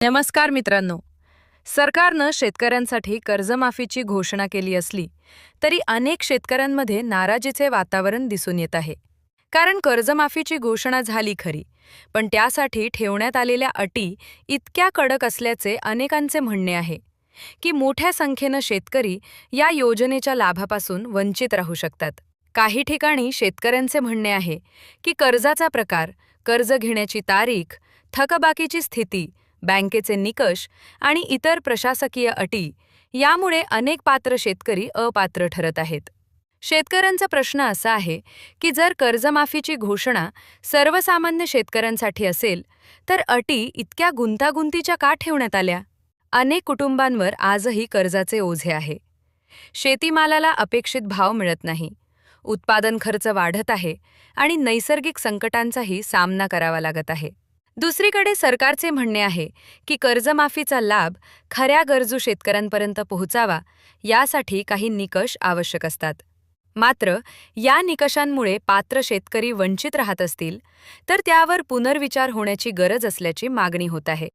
नमस्कार मित्रांनो. सरकारनं शेतकऱ्यांसाठी कर्जमाफीची घोषणा केली असली तरी अनेक शेतकऱ्यांमध्ये नाराजीचे वातावरण दिसून येत आहे. कारण कर्जमाफीची घोषणा झाली खरी, पण त्यासाठी ठेवण्यात आलेल्या अटी इतक्या कडक असल्याचे अनेकांचे म्हणणे आहे की मोठ्या संख्येने शेतकरी या योजनेच्या लाभापासून वंचित राहू शकतात. काही ठिकाणी शेतकऱ्यांचे म्हणणे आहे की कर्जाचा प्रकार, कर्ज घेण्याची तारीख, थकबाकीची स्थिती, बँकेचे निकष आणि इतर प्रशासकीय अटी यामुळे अनेक पात्र शेतकरी अपात्र ठरत आहेत. शेतकऱ्यांचा प्रश्न असा आहे की जर कर्जमाफीची घोषणा सर्वसामान्य शेतकऱ्यांसाठी असेल तर अटी इतक्या गुंतागुंतीच्या का ठेवण्यात आल्या? अनेक कुटुंबांवर आजही कर्जाचे ओझे आहे. शेतीमालाला अपेक्षित भाव मिळत नाही, उत्पादन खर्च वाढत आहे आणि नैसर्गिक संकटांचाही सामना करावा लागत आहे. दुसरीकडे सरकारचे म्हणणे आहे की कर्जमाफीचा लाभ खऱ्या गरजू शेतकऱ्यांपर्यंत पोहोचावा यासाठी काही निकष आवश्यक असतात. मात्र या निकषांमुळे पात्र शेतकरी वंचित राहत असतील तर त्यावर पुनर्विचार होण्याची गरज असल्याची मागणी होत आहे.